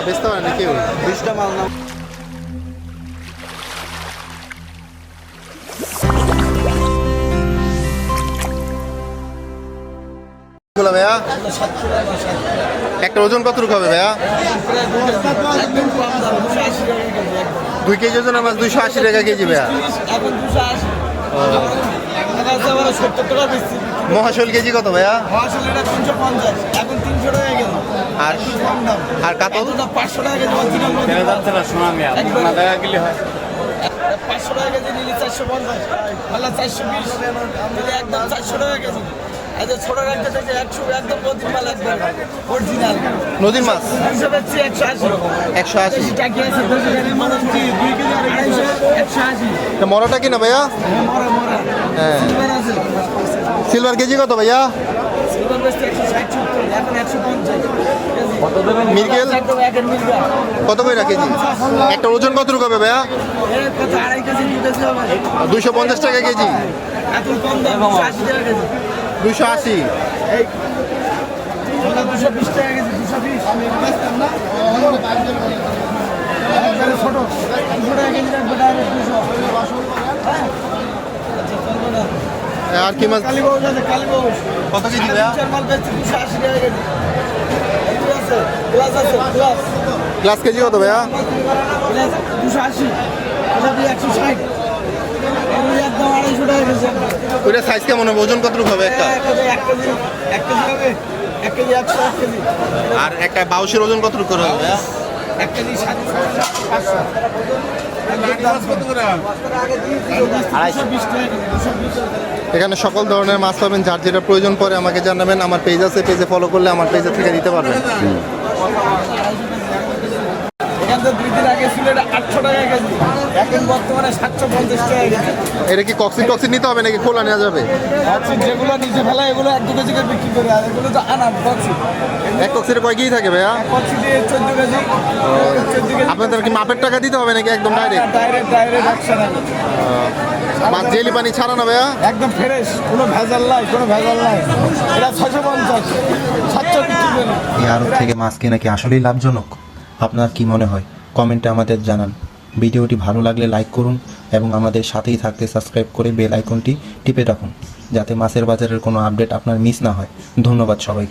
বেচতে পারে না কেউ 20টা মাল না ভাইয়া একটা ওজন কতটুকু হবে ভাইয়া 2 কেজি ওজনের মাছ 280 টাকা কেজি ভাইয়া এখন 280 মহাশোল কেজি কত ভাইয়া মহাশোলটা 350 এখন 300 টাকা গেল আর কম দাম আর কাতল 500 টাকা কেজি বলছিলাম যাচ্ছে না শোনা মিয়া না দেখা গেলে হয় 500 টাকা কেজি নিলে 450 আল্লাহ 420 নিলে একদম 400 টাকা কেজি আজ ছোট রাখতে থেকে 100 একদম নদীর মাল একদম অরিজিনাল নদীর মাছ 200 বেচছি 180 180 টাকা আছে 10 টাকা মানুষ 2 কেজি আর 180 তা মরাটা কিনা ভাইয়া মরা মরা হ্যাঁ সিলভার আছে সিলভার কেজি কত ভাইয়া সিলভার বেচতে 160 এখন 150 কত দেবেন মিরগেল একদম একের মিলবে কত করে কেজি একটা ওজন কতটুকু হবে ভাইয়া এর কত 2.5 কেজি 2 কেজি হবে 250 টাকা কেজি এত কম দাম 80 টাকা কেজি 280 এই 220 টাকা কেজি 220 বেচতাম না একবারে ছোট 200 টাকা কেজি রাখবে ডাইরেক্ট 200 আর কি মাছ কালীবাউস আছে কালীবাউস কত কেজি ভাইয়া চার মাল বেচছি 280 টাকা কেজি এই আছে গ্লাস আছে গ্লাস গ্লাস কেজি কত ভাইয়া গ্লাস 280 এটা দিয়ে 160 এর একদম 250 টাকা কেজি ওইটা সাইজ কেমন হবে ওজন কতটুকু হবে একটা এক কেজি হবে 1 কেজি 100 কেজি আর একটা বাউশের ওজন কতটুকু করে হবে ভাইয়া 1 কেজি 500 এখানে সকল ধরনের মাছ পাবেন যার যেটা প্রয়োজন পড়ে আমাকে জানাবেন আমার পেজ আছে পেজে ফলো করলে আমার পেজে থেকে দিতে পারবেন এখান থেকে 2 দিন আগে ছিল এটা 800 টাকা কেজি এখন বর্তমানে 750 টাকা কেজি এটা কি কক্সিট নিতে হবে নাকি খোলা নেওয়া যাবে আচ্ছা যেগুলো নিচে ফেলা এগুলো 1-2 কেজি করে বিক্রি করে আর এগুলো তো আনা বক্সি এক কক্সিটে কয় কেজি থাকে ভাইয়া বক্সি দিয়ে 14 কেজি 14 কেজি আপনাদের কি মাপের টাকা দিতে হবে নাকি একদম ডাইরেক্ট ডাইরেক্ট 100 টাকা মাছ জেলি পানি ছাড়া না ভাইয়া একদম ফ্রেশ কোনো ভেজাল নাই এটা 650 700 বিক্রি করে এই আড়ত থেকে মাছ কেনা কি আসলেই লাভজনক আপনার কি মনে হয় কমেন্টে আমাদের জানান ভিডিওটি ভালো লাগলে লাইক করুন এবং আমাদের সাথেই থাকতে সাবস্ক্রাইব করে বেল আইকনটি টিপে রাখুন যাতে মাছের বাজারের কোনো আপডেট আপনার মিস না হয় ধন্যবাদ সবাইকে।